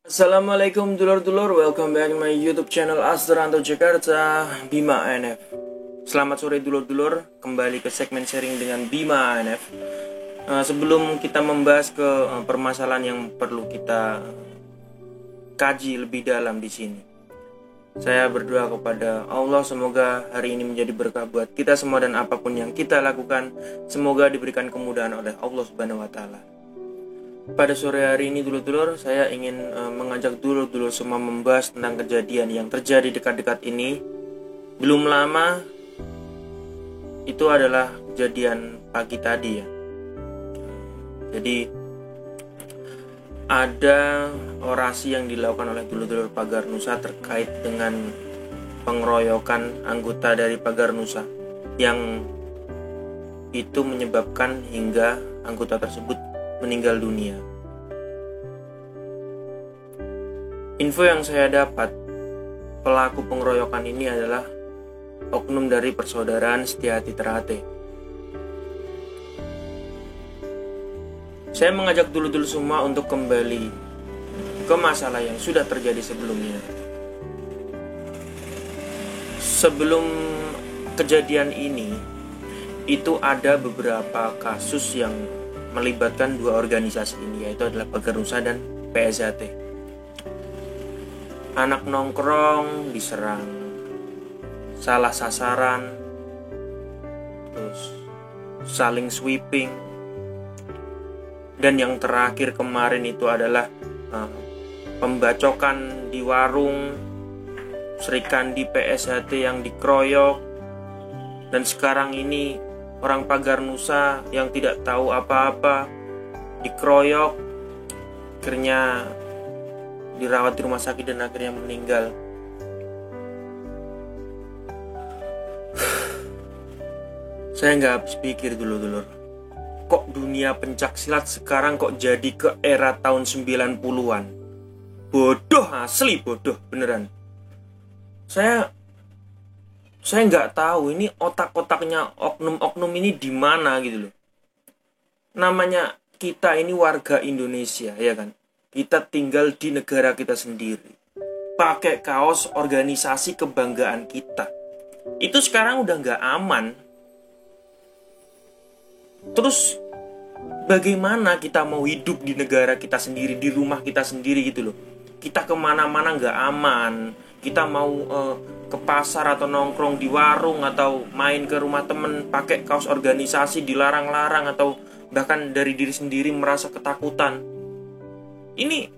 Assalamualaikum dulur-dulur, welcome back to my YouTube channel Asdaranto Jakarta, Bima ANF. Selamat sore dulur-dulur, kembali ke segmen sharing dengan Bima ANF. Sebelum kita membahas ke permasalahan yang perlu kita kaji lebih dalam di sini, saya berdoa kepada Allah semoga hari ini menjadi berkah buat kita semua dan apapun yang kita lakukan, semoga diberikan kemudahan oleh Allah Subhanahu wa Ta'ala. Pada sore hari ini dulur-dulur, saya ingin mengajak dulur-dulur semua membahas tentang kejadian yang terjadi dekat-dekat ini. Belum lama, itu adalah kejadian pagi tadi ya. Jadi ada orasi yang dilakukan oleh dulur-dulur Pagar Nusa terkait dengan pengeroyokan anggota dari Pagar Nusa yang itu menyebabkan hingga anggota tersebut meninggal dunia. Info yang saya dapat, pelaku pengeroyokan ini adalah oknum dari Persaudaraan Setia-Hati Ternate. Saya mengajak dulu-dulu semua untuk kembali ke masalah yang sudah terjadi sebelumnya. Sebelum kejadian ini, itu ada beberapa kasus yang melibatkan dua organisasi ini, yaitu adalah Pagar Nusa dan PSHT. Anak nongkrong diserang, salah sasaran, terus saling sweeping, dan yang terakhir kemarin itu adalah pembacokan di warung, Srikandi PSHT yang dikeroyok, dan sekarang ini orang Pagar Nusa yang tidak tahu apa-apa dikeroyok, akhirnya dirawat di rumah sakit dan akhirnya meninggal. Saya nggak habis pikir dulu-dulur, kok dunia pencak silat sekarang kok jadi ke era tahun 90-an. Bodoh, asli bodoh beneran. Saya nggak tahu ini otak-otaknya oknum-oknum ini di mana gitu loh. Namanya kita ini warga Indonesia, ya kan? Kita tinggal di negara kita sendiri. Pakai kaos organisasi kebanggaan kita. Itu sekarang udah nggak aman. Terus bagaimana kita mau hidup di negara kita sendiri, di rumah kita sendiri gitu loh. Kita kemana-mana nggak aman. Kita mau ke pasar atau nongkrong di warung atau main ke rumah temen pakai kaos organisasi dilarang-larang atau bahkan dari diri sendiri merasa ketakutan. Ini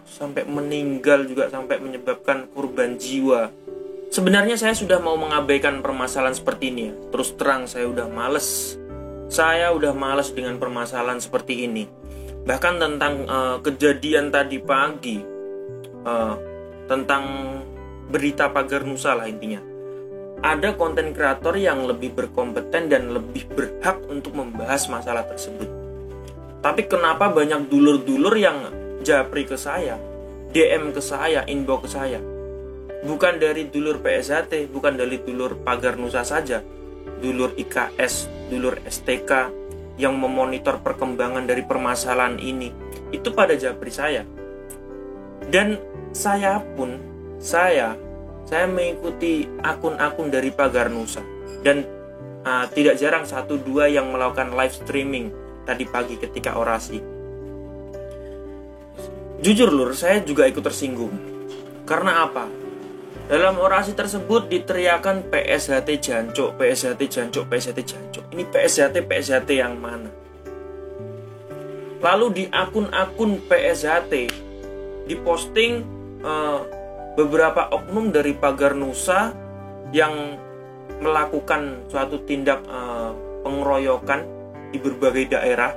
sampai meninggal juga, sampai menyebabkan korban jiwa. Sebenarnya saya sudah mau mengabaikan permasalahan seperti ini ya. Terus terang saya udah males. Saya udah males dengan permasalahan seperti ini. Bahkan tentang kejadian tadi pagi, tentang berita Pagar Nusa lah intinya. Ada konten kreator yang lebih berkompeten dan lebih berhak untuk membahas masalah tersebut. Tapi kenapa banyak dulur-dulur yang japri ke saya, DM ke saya, inbox ke saya? Bukan dari dulur PSHT, bukan dari dulur Pagar Nusa saja. Dulur IKS, dulur STK yang memonitor perkembangan dari permasalahan ini, itu pada japri saya. Dan saya mengikuti akun-akun dari Pagar Nusa dan tidak jarang 1-2 yang melakukan live streaming tadi pagi ketika orasi. Jujur lur, saya juga ikut tersinggung. Karena apa? Dalam orasi tersebut diteriakan PSHT jancuk, PSHT jancuk, PSHT jancuk. Ini PSHT yang mana? Lalu di akun-akun PSHT diposting beberapa oknum dari Pagar Nusa yang melakukan suatu tindak pengeroyokan di berbagai daerah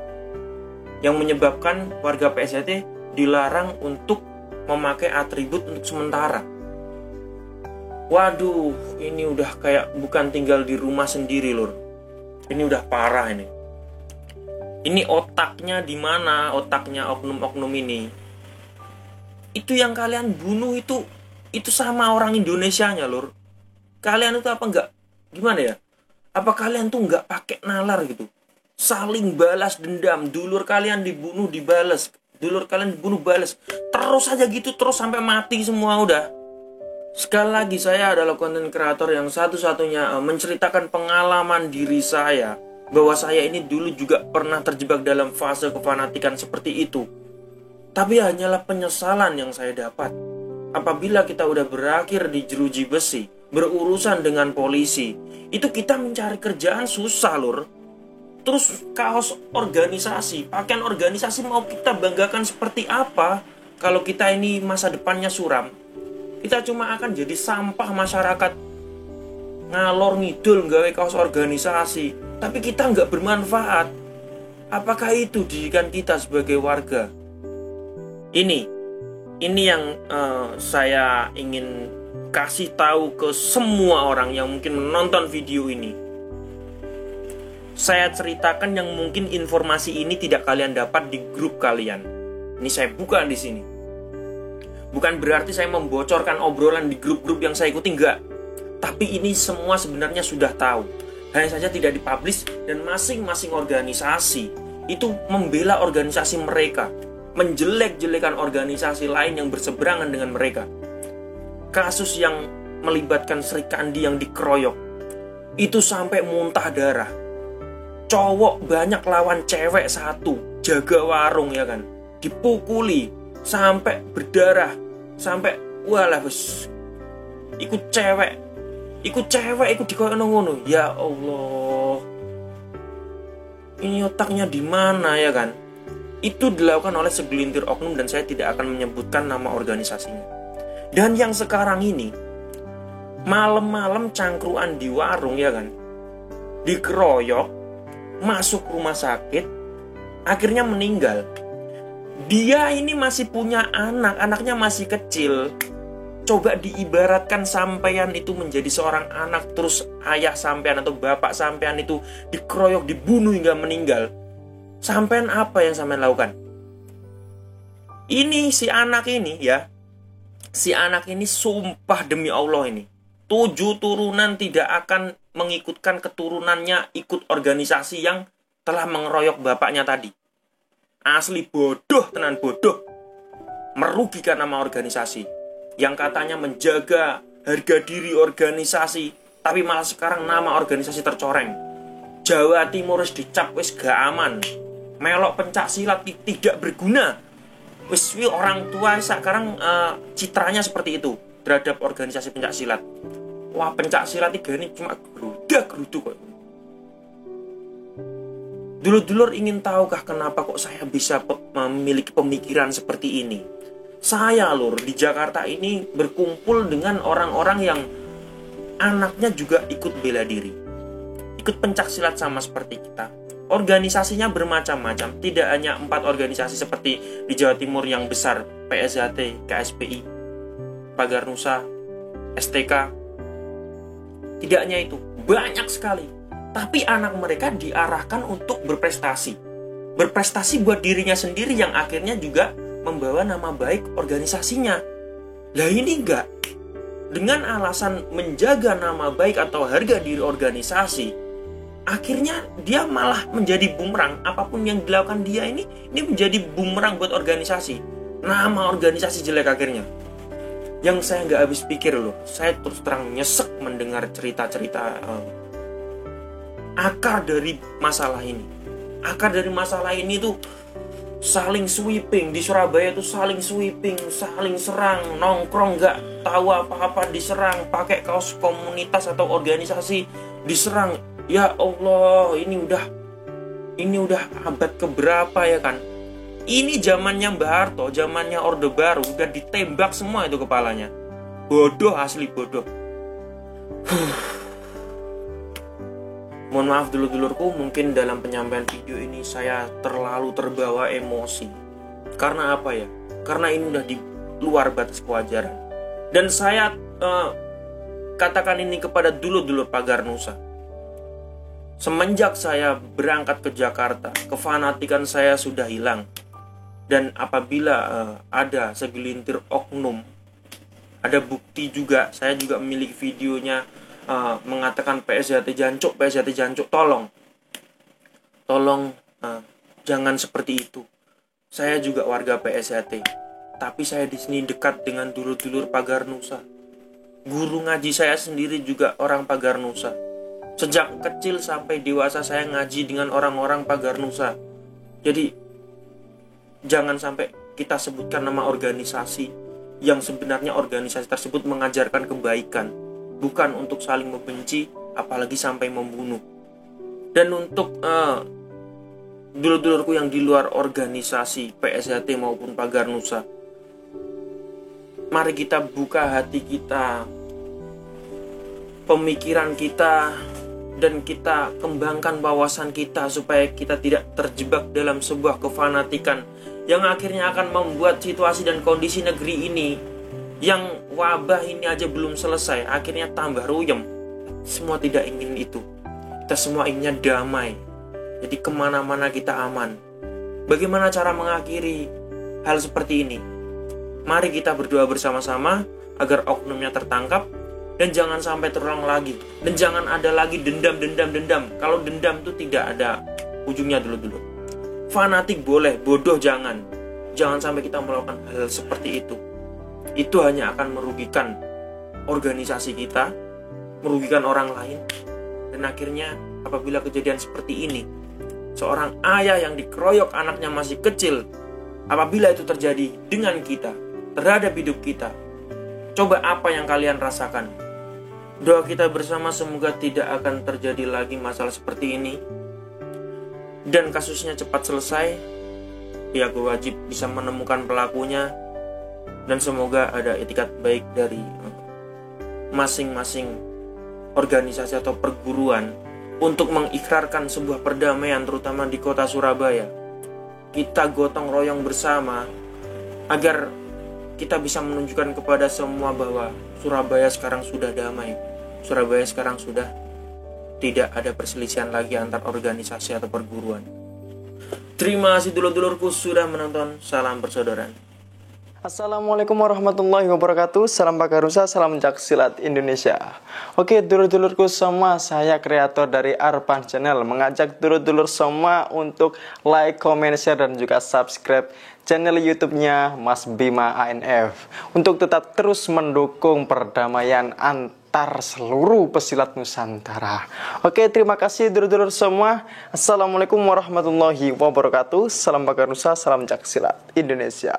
yang menyebabkan warga PSHT dilarang untuk memakai atribut untuk sementara. Waduh, ini udah kayak bukan tinggal di rumah sendiri lur. Ini udah parah ini. Ini otaknya di mana? Otaknya oknum-oknum ini. Itu yang kalian bunuh itu sama orang Indonesianya lur. Kalian itu apa enggak? Gimana ya? Apa kalian tuh enggak pakai nalar gitu? Saling balas dendam, dulur kalian dibunuh dibalas dulur kalian dibunuh balas. Terus aja gitu, terus sampai mati semua udah. Sekali lagi, saya adalah konten kreator yang satu-satunya menceritakan pengalaman diri saya, bahwa saya ini dulu juga pernah terjebak dalam fase kefanatikan seperti itu. Tapi hanyalah penyesalan yang saya dapat. Apabila kita udah berakhir di jeruji besi, berurusan dengan polisi, itu kita mencari kerjaan susah lur. Terus kaos organisasi, pakaian organisasi mau kita banggakan seperti apa kalau kita ini masa depannya suram? Kita cuma akan jadi sampah masyarakat, ngalor ngidul nggawe kaos organisasi, tapi kita nggak bermanfaat. Apakah itu didikan kita sebagai warga? Ini yang saya ingin kasih tahu ke semua orang yang mungkin menonton video ini. Saya ceritakan yang mungkin informasi ini tidak kalian dapat di grup kalian. Ini saya buka di sini. Bukan berarti saya membocorkan obrolan di grup-grup yang saya ikuti, enggak. Tapi ini semua sebenarnya sudah tahu. Hanya saja tidak dipublish, dan masing-masing organisasi itu membela organisasi mereka, menjelek-jelekan organisasi lain yang berseberangan dengan mereka. Kasus yang melibatkan Sri Kandi yang dikeroyok, itu sampai muntah darah. Cowok banyak lawan cewek satu, jaga warung ya kan, dipukuli sampai berdarah, sampai walah bos, ikut cewek dikoyok ngono. Ya Allah, ini otaknya di mana ya kan? Itu dilakukan oleh segelintir oknum, dan saya tidak akan menyebutkan nama organisasinya. Dan yang sekarang ini malam-malam cangkruan di warung ya kan, dikeroyok, masuk rumah sakit, akhirnya meninggal. Dia ini masih punya anak, anaknya masih kecil. Coba diibaratkan sampean itu menjadi seorang anak, terus ayah sampean atau bapak sampean itu dikeroyok, dibunuh hingga meninggal. Sampean apa yang sampean lakukan? Ini si anak ini ya, si anak ini sumpah demi Allah ini 7 turunan tidak akan mengikutkan keturunannya ikut organisasi yang telah mengeroyok bapaknya tadi. Asli bodoh, tenan bodoh. Merugikan nama organisasi yang katanya menjaga harga diri organisasi, tapi malah sekarang nama organisasi tercoreng. Jawa Timur wis dicap wis gak aman, melok pencak silat tidak berguna. Wis orang tua sekarang citranya seperti itu terhadap organisasi pencak silat. Wah, pencak silat ini cuma geruda-gerudu kok. Dulur-dulur ingin tahukah kenapa kok saya bisa memiliki pemikiran seperti ini? Saya lur di Jakarta ini berkumpul dengan orang-orang yang anaknya juga ikut bela diri, ikut pencak silat sama seperti kita. Organisasinya bermacam-macam, tidak hanya 4 organisasi seperti di Jawa Timur yang besar, PSHT, KSPI, Pagar Nusa, STK. Tidak hanya itu, banyak sekali. Tapi anak mereka diarahkan untuk berprestasi. Berprestasi buat dirinya sendiri yang akhirnya juga membawa nama baik organisasinya. Lah ini enggak. Dengan alasan menjaga nama baik atau harga diri organisasi, akhirnya dia malah menjadi bumerang. Apapun yang dilakukan dia ini menjadi bumerang buat organisasi. Nama organisasi jelek akhirnya. Yang saya nggak habis pikir loh, saya terus terang nyesek mendengar cerita-cerita akar dari masalah ini. Akar dari masalah ini tuh saling sweeping. Di Surabaya tuh saling sweeping, saling serang, nongkrong nggak tahu apa-apa diserang, pakai kaos komunitas atau organisasi diserang. Ya Allah, ini udah abad keberapa ya kan? Ini zamannya Mbah Harto, zamannya Orde Baru, udah ditembak semua itu kepalanya. Bodoh, asli bodoh. Mohon maaf dulur-dulurku, mungkin dalam penyampaian video ini saya terlalu terbawa emosi. Karena apa ya? Karena ini udah di luar batas kewajaran. Dan saya katakan ini kepada dulur-dulur Pagar Nusa. Semenjak saya berangkat ke Jakarta, kefanatikan saya sudah hilang. Dan apabila ada segelintir oknum, ada bukti juga, saya juga memiliki videonya, mengatakan PSHT Jancuk, tolong jangan seperti itu. Saya juga warga PSHT, tapi saya di sini dekat dengan dulur-dulur Pagar Nusa. Guru ngaji saya sendiri juga orang Pagar Nusa. Sejak kecil sampai dewasa saya ngaji dengan orang-orang Pagar Nusa. Jadi jangan sampai kita sebutkan nama organisasi yang sebenarnya organisasi tersebut mengajarkan kebaikan, bukan untuk saling membenci, apalagi sampai membunuh. Dan untuk dulur-dulurku yang di luar organisasi PSHT maupun Pagar Nusa, mari kita buka hati kita, pemikiran kita, dan kita kembangkan wawasan kita supaya kita tidak terjebak dalam sebuah kefanatikan yang akhirnya akan membuat situasi dan kondisi negeri ini yang wabah ini aja belum selesai, akhirnya tambah ruyem. Semua tidak ingin itu. Kita semua inginnya damai. Jadi kemana-mana kita aman. Bagaimana cara mengakhiri hal seperti ini? Mari kita berdoa bersama-sama agar oknumnya tertangkap dan jangan sampai terulang lagi. Dan jangan ada lagi dendam. Kalau dendam itu tidak ada ujungnya dulu. Fanatik boleh, bodoh jangan. Jangan sampai kita melakukan hal seperti itu. Itu hanya akan merugikan organisasi kita, merugikan orang lain. Dan akhirnya apabila kejadian seperti ini, seorang ayah yang dikeroyok anaknya masih kecil, apabila itu terjadi dengan kita, terhadap hidup kita, coba apa yang kalian rasakan? Doa kita bersama semoga tidak akan terjadi lagi masalah seperti ini dan kasusnya cepat selesai. Pihak berwajib bisa menemukan pelakunya dan semoga ada etikat baik dari masing-masing organisasi atau perguruan untuk mengikrarkan sebuah perdamaian, terutama di kota Surabaya. Kita gotong royong bersama agar kita bisa menunjukkan kepada semua bahwa Surabaya sekarang sudah damai. Surabaya sekarang sudah tidak ada perselisihan lagi antar organisasi atau perguruan. Terima kasih dulur-dulurku sudah menonton. Salam persaudaraan. Assalamualaikum warahmatullahi wabarakatuh. Salam Pagar Nusa, salam Jaksilat Indonesia. Oke dulur-dulurku semua, saya kreator dari Arpan Channel mengajak dulur-dulur semua untuk like, comment, share, dan juga subscribe channel YouTube-nya Mas Bima ANF untuk tetap terus mendukung perdamaian antar seluruh pesilat Nusantara. Oke, terima kasih dulur-dulur semua. Assalamualaikum warahmatullahi wabarakatuh. Salam Pagar Nusa, salam Jaksilat Indonesia.